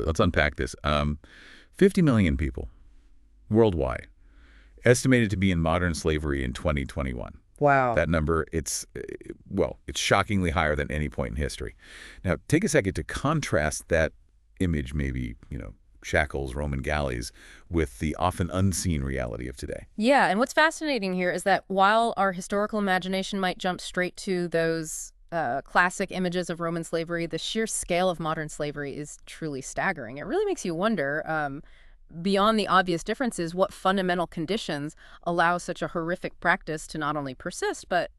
let's unpack this. 50 million people worldwide, estimated to be in modern slavery in 2021. Wow. That number, well, it's shockingly higher than any point in history. Now, take a second to contrast that image, maybe, shackles, Roman galleys, with the often unseen reality of today. Yeah, and what's fascinating here is that while our historical imagination might jump straight to those classic images of Roman slavery, the sheer scale of modern slavery is truly staggering. It really makes you wonder, beyond the obvious differences, what fundamental conditions allow such a horrific practice to not only persist, but,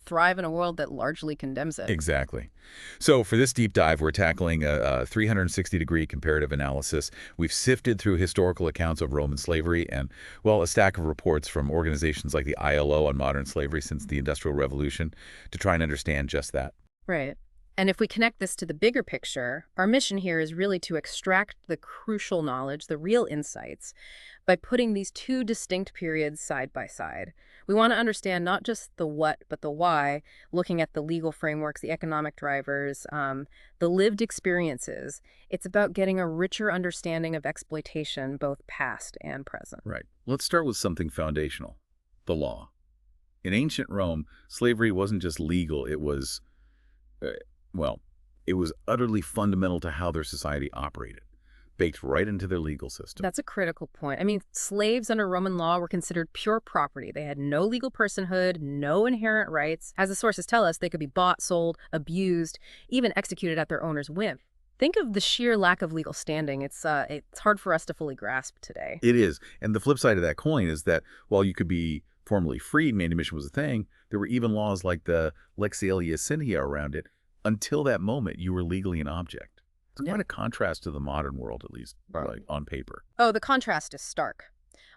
thrive in a world that largely condemns it. Exactly. So for this deep dive, we're tackling a 360-degree comparative analysis. We've sifted through historical accounts of Roman slavery and, well, a stack of reports from organizations like the ILO on modern slavery since the Industrial Revolution to try and understand just that. Right. And if we connect this to the bigger picture, our mission here is really to extract the crucial knowledge, the real insights, by putting these two distinct periods side by side. We want to understand not just the what, but the why, looking at the legal frameworks, the economic drivers, the lived experiences. It's about getting a richer understanding of exploitation, both past and present. Right. Let's start with something foundational, the law. In ancient Rome, slavery wasn't just legal, it was it was utterly fundamental to how their society operated, baked right into their legal system. That's a critical point. I mean, slaves under Roman law were considered pure property. They had no legal personhood, no inherent rights. As the sources tell us, they could be bought, sold, abused, even executed at their owner's whim. Think of the sheer lack of legal standing. It's hard for us to fully grasp today. It is. And the flip side of that coin is that while you could be formally freed, manumission was a thing, there were even laws like the Lex Aelia around it. Until that moment, you were legally an object. It's quite a contrast to the modern world, at least, like on paper. Oh, the contrast is stark.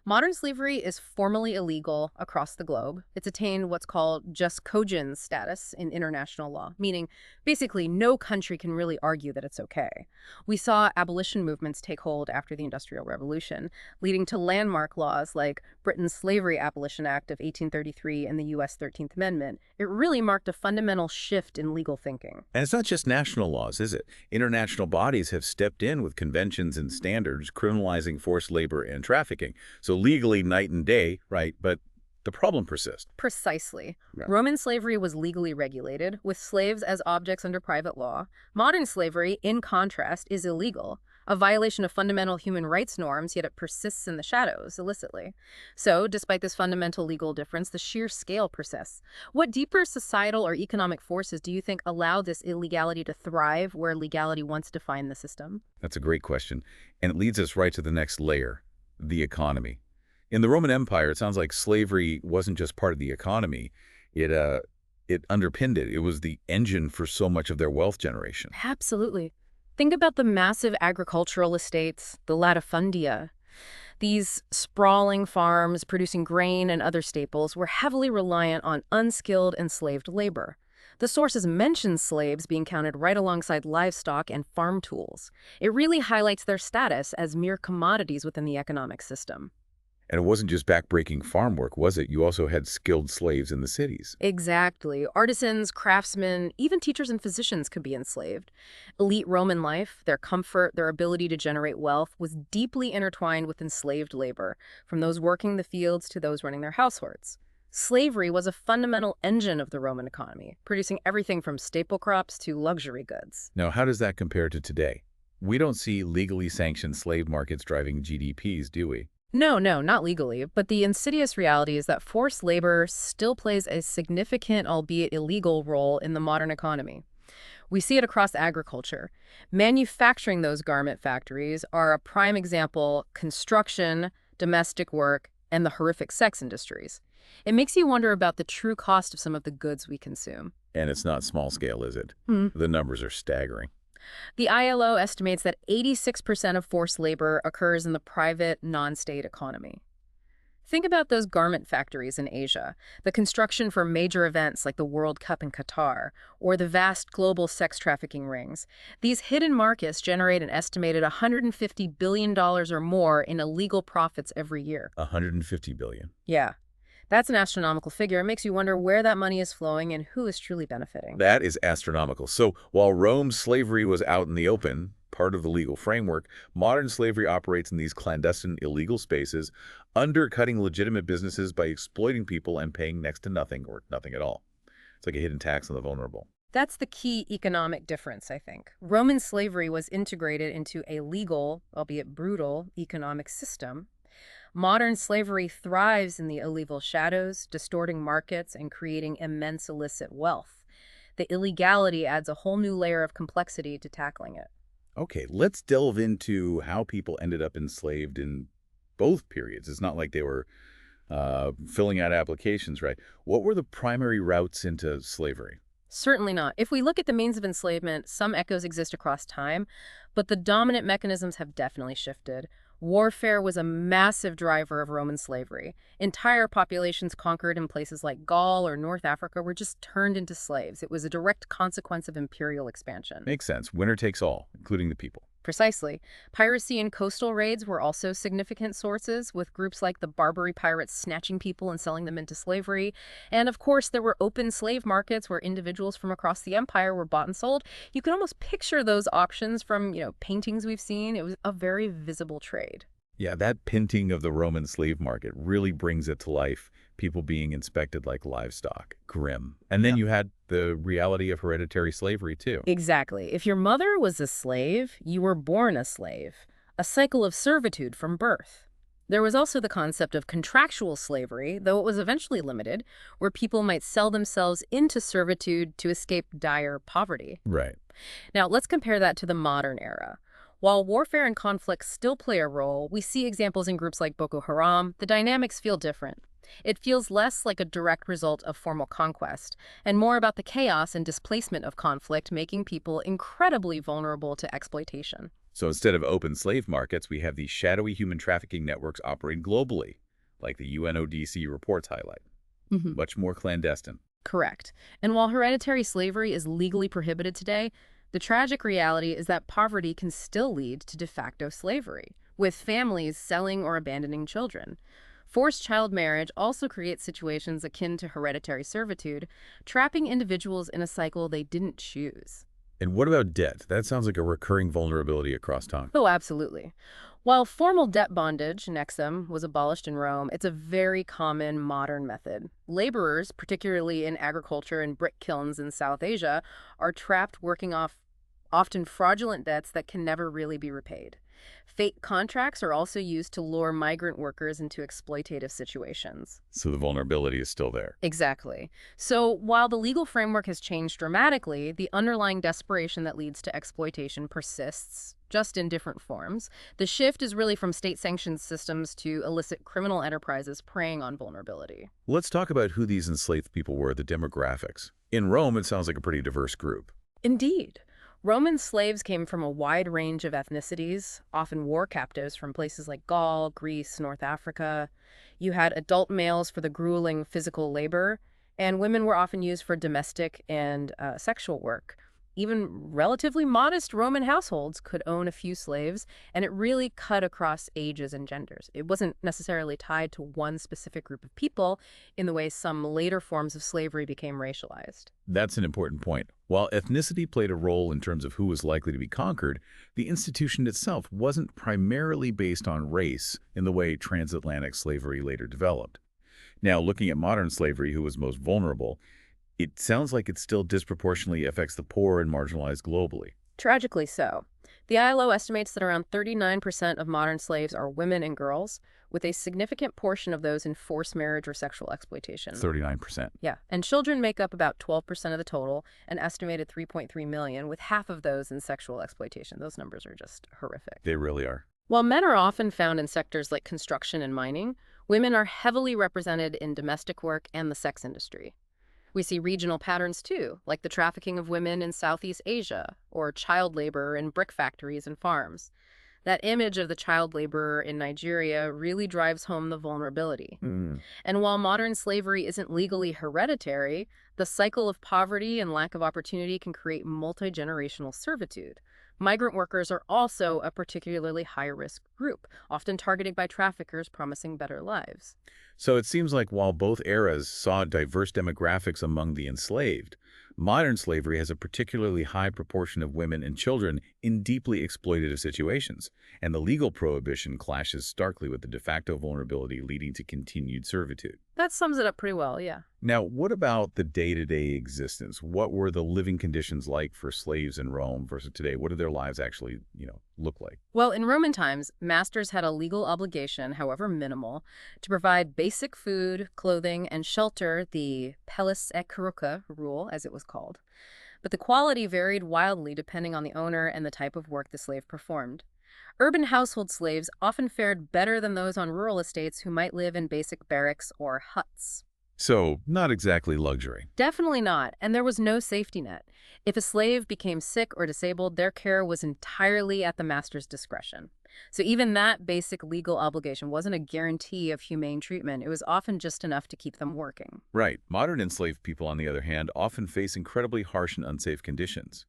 Modern slavery is formally illegal across the globe. It's attained what's called jus cogens status in international law, meaning basically no country can really argue that it's okay. We saw abolition movements take hold after the Industrial Revolution, leading to landmark laws like Britain's Slavery Abolition Act of 1833 and the U.S. 13th Amendment. It really marked a fundamental shift in legal thinking. And it's not just national laws, is it? International bodies have stepped in with conventions and standards criminalizing forced labor and trafficking. So legally, night and day, right? But the problem persists. Precisely. Yeah. Roman slavery was legally regulated, with slaves as objects under private law. Modern slavery, in contrast, is illegal, a violation of fundamental human rights norms, yet it persists in the shadows, illicitly. So, despite this fundamental legal difference, the sheer scale persists. What deeper societal or economic forces do you think allow this illegality to thrive where legality once defined the system? That's a great question. And it leads us right to the next layer, the economy. In the Roman Empire, it sounds like slavery wasn't just part of the economy. It underpinned it. It was the engine for so much of their wealth generation. Absolutely. Think about the massive agricultural estates, the latifundia. These sprawling farms producing grain and other staples were heavily reliant on unskilled enslaved labor. The sources mention slaves being counted right alongside livestock and farm tools. It really highlights their status as mere commodities within the economic system. And it wasn't just backbreaking farm work, was it? You also had skilled slaves in the cities. Exactly. Artisans, craftsmen, even teachers and physicians could be enslaved. Elite Roman life, their comfort, their ability to generate wealth, was deeply intertwined with enslaved labor, from those working the fields to those running their households. Slavery was a fundamental engine of the Roman economy, producing everything from staple crops to luxury goods. Now, how does that compare to today? We don't see legally sanctioned slave markets driving GDPs, do we? No, not legally, but the insidious reality is that forced labor still plays a significant, albeit illegal, role in the modern economy. We see it across agriculture. Manufacturing those garment factories are a prime example: construction, domestic work, and the horrific sex industries. It makes you wonder about the true cost of some of the goods we consume. And it's not small scale, is it? The numbers are staggering. The ILO estimates that 86% of forced labor occurs in the private, non-state economy. Think about those garment factories in Asia, the construction for major events like the World Cup in Qatar, or the vast global sex trafficking rings. These hidden markets generate an estimated $150 billion or more in illegal profits every year. $150 billion. Yeah. That's an astronomical figure. It makes you wonder where that money is flowing and who is truly benefiting. That is astronomical. So while Rome's slavery was out in the open, part of the legal framework, modern slavery operates in these clandestine, illegal spaces, undercutting legitimate businesses by exploiting people and paying next to nothing or nothing at all. It's like a hidden tax on the vulnerable. That's the key economic difference, I think. Roman slavery was integrated into a legal, albeit brutal, economic system. Modern slavery thrives in the illegal shadows, distorting markets and creating immense illicit wealth. The illegality adds a whole new layer of complexity to tackling it. Okay, let's delve into how people ended up enslaved in both periods. It's not like they were filling out applications, right? What were the primary routes into slavery? Certainly not. If we look at the means of enslavement, some echoes exist across time, but the dominant mechanisms have definitely shifted. Warfare was a massive driver of Roman slavery. Entire populations conquered in places like Gaul or North Africa were just turned into slaves. It was a direct consequence of imperial expansion. Makes sense. Winner takes all, including the people. Precisely. Piracy and coastal raids were also significant sources, with groups like the Barbary pirates snatching people and selling them into slavery. And of course, there were open slave markets where individuals from across the empire were bought and sold. You can almost picture those auctions from, paintings we've seen. It was a very visible trade. Yeah, that painting of the Roman slave market really brings it to life, people being inspected like livestock. Grim. And then Yeah. you had the reality of hereditary slavery, too. Exactly. If your mother was a slave, you were born a slave, a cycle of servitude from birth. There was also the concept of contractual slavery, though it was eventually limited, where people might sell themselves into servitude to escape dire poverty. Right. Now, let's compare that to the modern era. While warfare and conflict still play a role, we see examples in groups like Boko Haram. The dynamics feel different. It feels less like a direct result of formal conquest, and more about the chaos and displacement of conflict, making people incredibly vulnerable to exploitation. So instead of open slave markets, we have these shadowy human trafficking networks operating globally, like the UNODC reports highlight. Much more clandestine. Correct. And while hereditary slavery is legally prohibited today, the tragic reality is that poverty can still lead to de facto slavery, with families selling or abandoning children. Forced child marriage also creates situations akin to hereditary servitude, trapping individuals in a cycle they didn't choose. And what about debt? That sounds like a recurring vulnerability across time. Oh, absolutely. While formal debt bondage, nexum, was abolished in Rome, it's a very common modern method. Laborers, particularly in agriculture and brick kilns in South Asia, are trapped working off often fraudulent debts that can never really be repaid. Fake contracts are also used to lure migrant workers into exploitative situations. So the vulnerability is still there. Exactly. So while the legal framework has changed dramatically, the underlying desperation that leads to exploitation persists, just in different forms. The shift is really from state-sanctioned systems to illicit criminal enterprises preying on vulnerability. Let's talk about who these enslaved people were, the demographics. In Rome, it sounds like a pretty diverse group. Indeed. Roman slaves came from a wide range of ethnicities, often war captives from places like Gaul, Greece, North Africa. You had adult males for the grueling physical labor, and women were often used for domestic and sexual work. Even relatively modest Roman households could own a few slaves, and it really cut across ages and genders. It wasn't necessarily tied to one specific group of people in the way some later forms of slavery became racialized. That's an important point. While ethnicity played a role in terms of who was likely to be conquered, the institution itself wasn't primarily based on race in the way transatlantic slavery later developed. Now, looking at modern slavery, who was most vulnerable, it sounds like it still disproportionately affects the poor and marginalized globally. Tragically so. The ILO estimates that around 39% of modern slaves are women and girls, with a significant portion of those in forced marriage or sexual exploitation. 39%. Yeah, and children make up about 12% of the total, an estimated 3.3 million, with half of those in sexual exploitation. Those numbers are just horrific. They really are. While men are often found in sectors like construction and mining, women are heavily represented in domestic work and the sex industry. We see regional patterns too, like the trafficking of women in Southeast Asia or child labor in brick factories and farms. That image of the child laborer in Nigeria really drives home the vulnerability. And while modern slavery isn't legally hereditary, the cycle of poverty and lack of opportunity can create multi-generational servitude. Migrant workers are also a particularly high-risk group, often targeted by traffickers promising better lives. So it seems like while both eras saw diverse demographics among the enslaved, Modern slavery has a particularly high proportion of women and children in deeply exploitative situations, and the legal prohibition clashes starkly with the de facto vulnerability leading to continued servitude. That sums it up pretty well, yeah. Now, what about the day-to-day existence? What were the living conditions like for slaves in Rome versus today? What did their lives actually, look like? Well, in Roman times, masters had a legal obligation, however minimal, to provide basic food, clothing, and shelter, the pellis et caruca rule, as it was called. But the quality varied wildly depending on the owner and the type of work the slave performed. Urban household slaves often fared better than those on rural estates who might live in basic barracks or huts. So, not exactly luxury. Definitely not, and there was no safety net. If a slave became sick or disabled, their care was entirely at the master's discretion. So even that basic legal obligation wasn't a guarantee of humane treatment. It was often just enough to keep them working. Right. Modern enslaved people, on the other hand, often face incredibly harsh and unsafe conditions.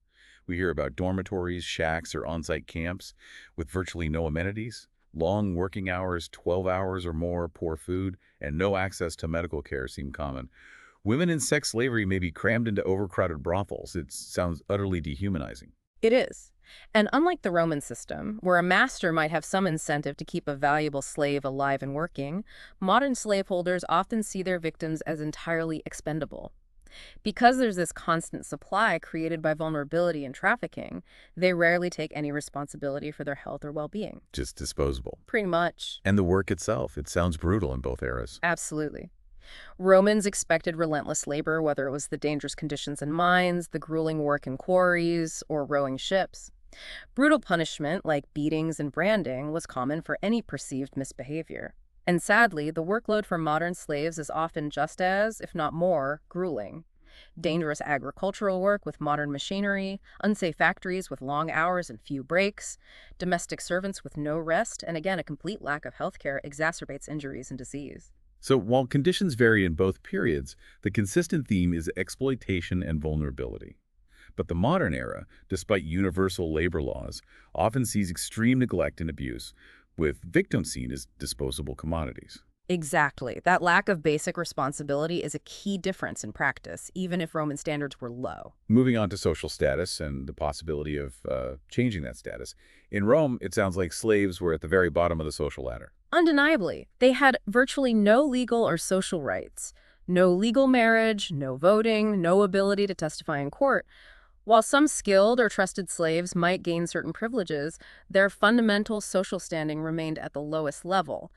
We hear about dormitories, shacks, or on-site camps with virtually no amenities, long working hours, 12 hours or more, poor food, and no access to medical care seem common. Women in sex slavery may be crammed into overcrowded brothels. It sounds utterly dehumanizing. It is. And unlike the Roman system, where a master might have some incentive to keep a valuable slave alive and working, modern slaveholders often see their victims as entirely expendable. Because there's this constant supply created by vulnerability and trafficking, they rarely take any responsibility for their health or well-being. Just disposable. Pretty much. And the work itself, it sounds brutal in both eras. Absolutely. Romans expected relentless labor, whether it was the dangerous conditions in mines, the grueling work in quarries, or rowing ships. Brutal punishment, like beatings and branding, was common for any perceived misbehavior. And sadly, the workload for modern slaves is often just as, if not more, grueling. Dangerous agricultural work with modern machinery, unsafe factories with long hours and few breaks, domestic servants with no rest, and again, a complete lack of health care exacerbates injuries and disease. So while conditions vary in both periods, the consistent theme is exploitation and vulnerability. But the modern era, despite universal labor laws, often sees extreme neglect and abuse, with victims seen as disposable commodities. Exactly. That lack of basic responsibility is a key difference in practice, even if Roman standards were low. Moving on to social status and the possibility of changing that status. In Rome, it sounds like slaves were at the very bottom of the social ladder. Undeniably, they had virtually no legal or social rights. No legal marriage, no voting, no ability to testify in court. While some skilled or trusted slaves might gain certain privileges, their fundamental social standing remained at the lowest level.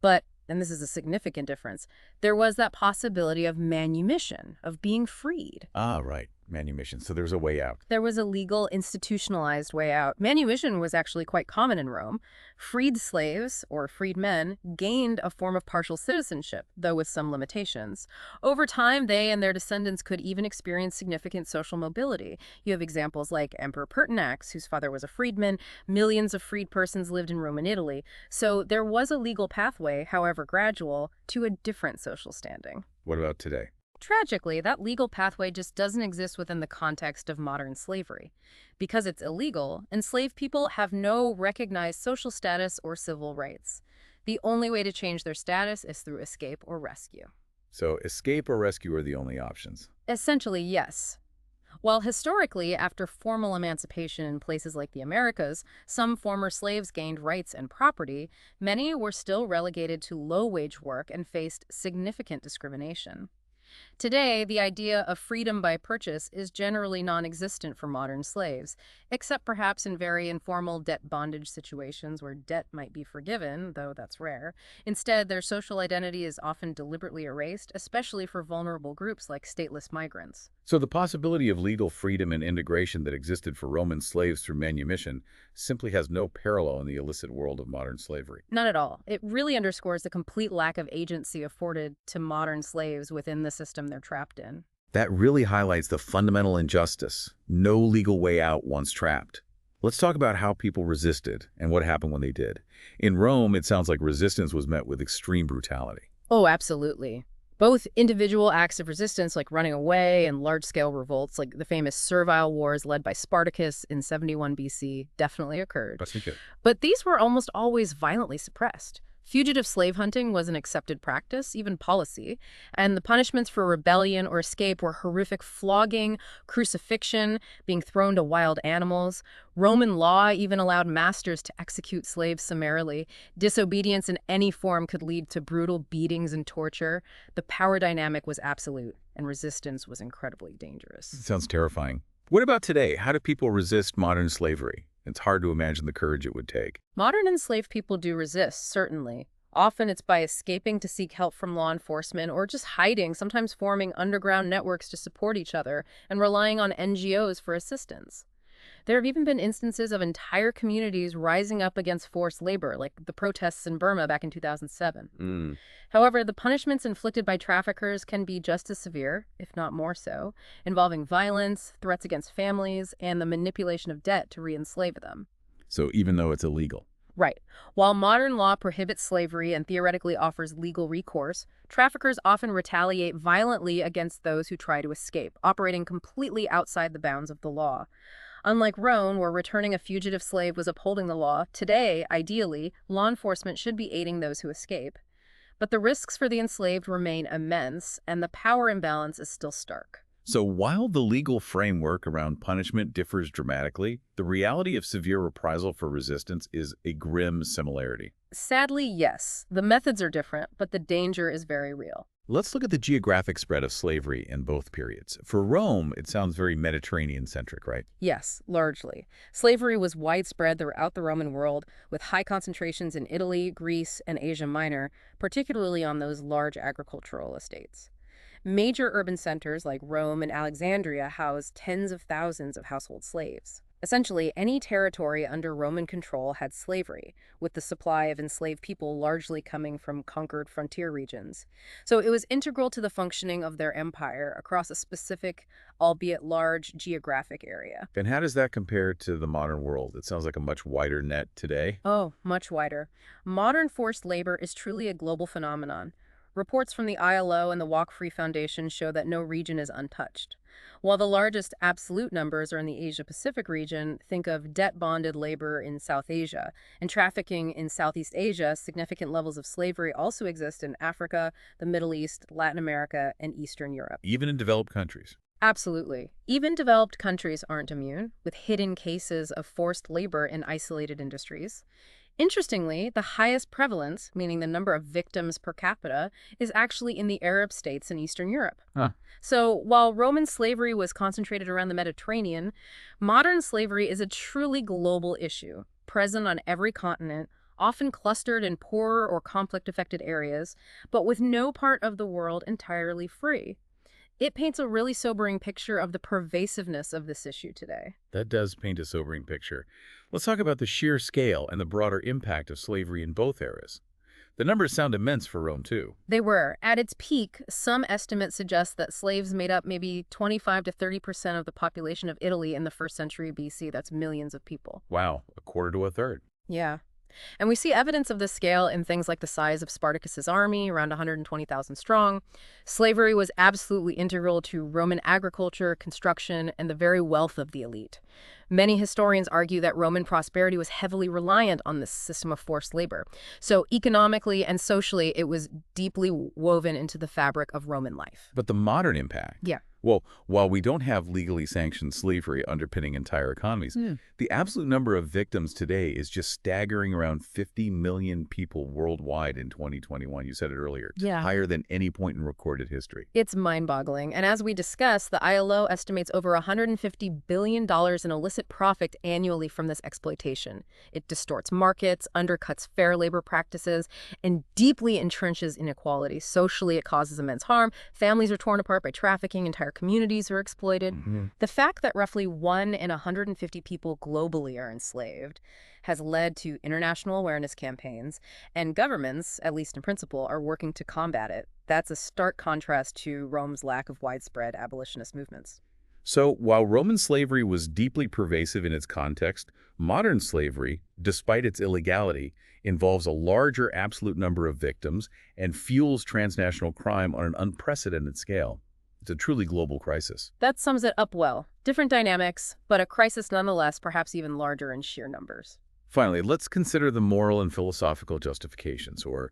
But, and this is a significant difference, there was that possibility of manumission, of being freed. Ah, right. Manumission. So there's a way out. There was a legal, institutionalized way out. Manumission was actually quite common in Rome. Freed slaves, or freed men, gained a form of partial citizenship, though with some limitations. Over time, they and their descendants could even experience significant social mobility. You have examples like Emperor Pertinax, whose father was a freedman. Millions of freed persons lived in Rome and Italy. So there was a legal pathway, however gradual, to a different social standing. What about today? Tragically, that legal pathway just doesn't exist within the context of modern slavery. Because it's illegal, enslaved people have no recognized social status or civil rights. The only way to change their status is through escape or rescue. So escape or rescue are the only options. Essentially, yes. While historically, after formal emancipation in places like the Americas, some former slaves gained rights and property, many were still relegated to low-wage work and faced significant discrimination. Today, the idea of freedom by purchase is generally non-existent for modern slaves, except perhaps in very informal debt bondage situations where debt might be forgiven, though that's rare. Instead, their social identity is often deliberately erased, especially for vulnerable groups like stateless migrants. So the possibility of legal freedom and integration that existed for Roman slaves through manumission simply has no parallel in the illicit world of modern slavery. Not at all. It really underscores the complete lack of agency afforded to modern slaves within the system they're trapped in. That really highlights the fundamental injustice. No legal way out once trapped. Let's talk about how people resisted and what happened when they did. In Rome, it sounds like resistance was met with extreme brutality. Oh, absolutely. Both individual acts of resistance, like running away, and large-scale revolts, like the famous Servile Wars led by Spartacus in 71 BC, definitely occurred. But these were almost always violently suppressed. Fugitive slave hunting was an accepted practice, even policy, and the punishments for rebellion or escape were horrific flogging, crucifixion, being thrown to wild animals. Roman law even allowed masters to execute slaves summarily. Disobedience in any form could lead to brutal beatings and torture. The power dynamic was absolute, and resistance was incredibly dangerous. Sounds terrifying. What about today? How do people resist modern slavery? It's hard to imagine the courage it would take. Modern enslaved people do resist, certainly. Often it's by escaping to seek help from law enforcement or just hiding, sometimes forming underground networks to support each other and relying on NGOs for assistance. There have even been instances of entire communities rising up against forced labor, like the protests in Burma back in 2007. However, the punishments inflicted by traffickers can be just as severe, if not more so, involving violence, threats against families, and the manipulation of debt to re-enslave them. So even though it's illegal. Right. While modern law prohibits slavery and theoretically offers legal recourse, traffickers often retaliate violently against those who try to escape, operating completely outside the bounds of the law. Unlike Rome, where returning a fugitive slave was upholding the law, today, ideally, law enforcement should be aiding those who escape. But the risks for the enslaved remain immense, and the power imbalance is still stark. So while the legal framework around punishment differs dramatically, the reality of severe reprisal for resistance is a grim similarity. Sadly, yes. The methods are different, but the danger is very real. Let's look at the geographic spread of slavery in both periods. For Rome, it sounds very Mediterranean-centric, right? Yes, largely. Slavery was widespread throughout the Roman world, with high concentrations in Italy, Greece, and Asia Minor, particularly on those large agricultural estates. Major urban centers like Rome and Alexandria housed tens of thousands of household slaves. Essentially, any territory under Roman control had slavery, with the supply of enslaved people largely coming from conquered frontier regions. So it was integral to the functioning of their empire across a specific, albeit large, geographic area. And how does that compare to the modern world? It sounds like a much wider net today. Oh, much wider. Modern forced labor is truly a global phenomenon. Reports from the ILO and the Walk Free Foundation show that no region is untouched. While the largest absolute numbers are in the Asia-Pacific region, think of debt-bonded labor in South Asia. And trafficking in Southeast Asia, significant levels of slavery also exist in Africa, the Middle East, Latin America, and Eastern Europe. Even in developed countries. Absolutely. Even developed countries aren't immune, with hidden cases of forced labor in isolated industries. Interestingly, the highest prevalence, meaning the number of victims per capita, is actually in the Arab states in Eastern Europe. Huh. So while Roman slavery was concentrated around the Mediterranean, modern slavery is a truly global issue, present on every continent, often clustered in poorer or conflict-affected areas, but with no part of the world entirely free. It paints a really sobering picture of the pervasiveness of this issue today. That does paint a sobering picture. Let's talk about the sheer scale and the broader impact of slavery in both eras. The numbers sound immense for Rome, too. They were. At its peak, some estimates suggest that slaves made up maybe 25 to 30% of the population of Italy in the 1st century BC. That's millions of people. Wow, a quarter to a third. Yeah. And we see evidence of this scale in things like the size of Spartacus's army, around 120,000 strong. Slavery was absolutely integral to Roman agriculture, construction, and the very wealth of the elite. Many historians argue that Roman prosperity was heavily reliant on this system of forced labor. So economically and socially, it was deeply woven into the fabric of Roman life. But the modern impact? Yeah. Well, while we don't have legally sanctioned slavery underpinning entire economies, the absolute number of victims today is just staggering around 50 million people worldwide in 2021. You said it earlier. It's higher than any point in recorded history. It's mind-boggling. And as we discussed, the ILO estimates over $150 billion in illicit profit annually from this exploitation. It distorts markets, undercuts fair labor practices, and deeply entrenches inequality. Socially, it causes immense harm. Families are torn apart by trafficking. Entire communities are exploited. The fact that roughly 1 in 150 people globally are enslaved has led to international awareness campaigns, and governments, at least in principle, are working to combat it. That's a stark contrast to Rome's lack of widespread abolitionist movements. So, while Roman slavery was deeply pervasive in its context, modern slavery, despite its illegality, involves a larger absolute number of victims and fuels transnational crime on an unprecedented scale. It's a truly global crisis. That sums it up well. Different dynamics, but a crisis nonetheless, perhaps even larger in sheer numbers. Finally, let's consider the moral and philosophical justifications, or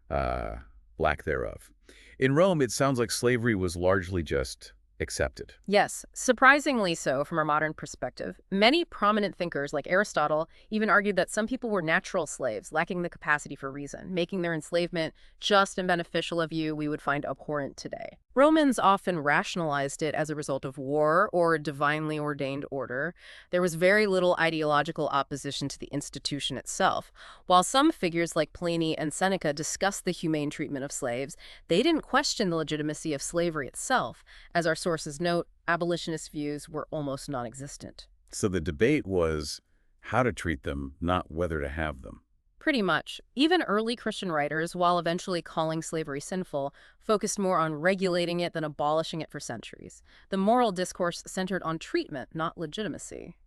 uh, lack thereof. In Rome, it sounds like slavery was largely just accepted. Yes, surprisingly so from our modern perspective. Many prominent thinkers like Aristotle even argued that some people were natural slaves, lacking the capacity for reason, making their enslavement just and beneficial a view we would find abhorrent today. Romans often rationalized it as a result of war or divinely ordained order. There was very little ideological opposition to the institution itself. While some figures like Pliny and Seneca discussed the humane treatment of slaves, they didn't question the legitimacy of slavery itself. As our sources note, abolitionist views were almost non-existent. So the debate was how to treat them, not whether to have them. Pretty much. Even early Christian writers, while eventually calling slavery sinful, focused more on regulating it than abolishing it for centuries. The moral discourse centered on treatment, not legitimacy.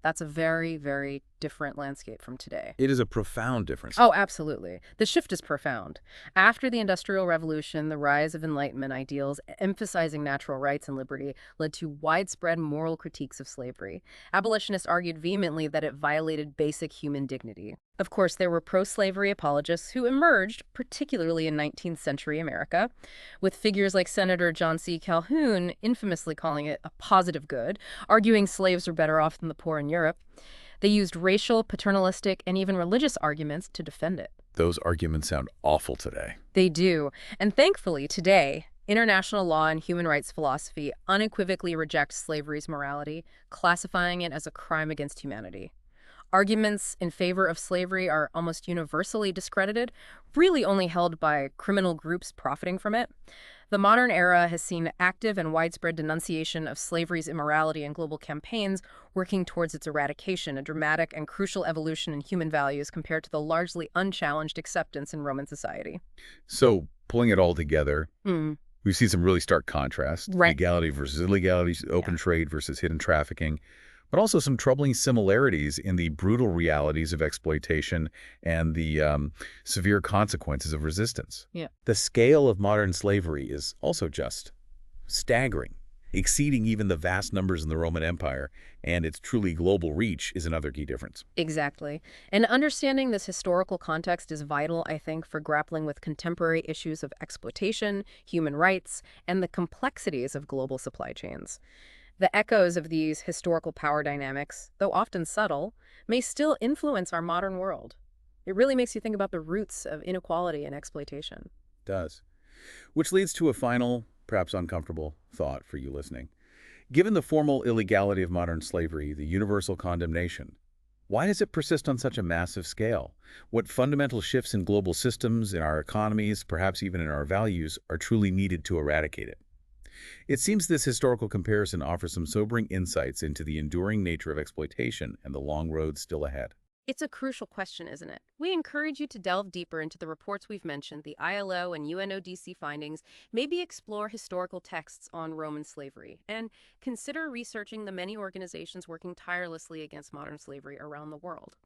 That's a very, very different landscape from today. It is a profound difference. Oh, absolutely. The shift is profound. After the Industrial Revolution, the rise of Enlightenment ideals emphasizing natural rights and liberty led to widespread moral critiques of slavery. Abolitionists argued vehemently that it violated basic human dignity. Of course, there were pro-slavery apologists who emerged, particularly in 19th century America, with figures like Senator John C. Calhoun infamously calling it a positive good, arguing slaves were better off than the poor in Europe. They used racial, paternalistic, and even religious arguments to defend it. Those arguments sound awful today. They do. And thankfully, today, international law and human rights philosophy unequivocally reject slavery's morality, classifying it as a crime against humanity. Arguments in favor of slavery are almost universally discredited, really only held by criminal groups profiting from it. The modern era has seen active and widespread denunciation of slavery's immorality in global campaigns working towards its eradication, a dramatic and crucial evolution in human values compared to the largely unchallenged acceptance in Roman society. So, pulling it all together, Hmm. we've seen some really stark contrast. Right. Legality versus illegality, open trade versus hidden trafficking, but also some troubling similarities in the brutal realities of exploitation and the severe consequences of resistance. Yeah. The scale of modern slavery is also just staggering, exceeding even the vast numbers in the Roman Empire, and its truly global reach is another key difference. Exactly. And understanding this historical context is vital, I think, for grappling with contemporary issues of exploitation, human rights, and the complexities of global supply chains. The echoes of these historical power dynamics, though often subtle, may still influence our modern world. It really makes you think about the roots of inequality and exploitation. It does. Which leads to a final, perhaps uncomfortable, thought for you listening. Given the formal illegality of modern slavery, the universal condemnation, why does it persist on such a massive scale? What fundamental shifts in global systems, in our economies, perhaps even in our values, are truly needed to eradicate it? It seems this historical comparison offers some sobering insights into the enduring nature of exploitation and the long road still ahead. It's a crucial question, isn't it? We encourage you to delve deeper into the reports we've mentioned, the ILO and UNODC findings, maybe explore historical texts on Roman slavery, and consider researching the many organizations working tirelessly against modern slavery around the world.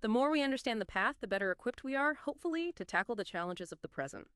The more we understand the path, the better equipped we are, hopefully, to tackle the challenges of the present.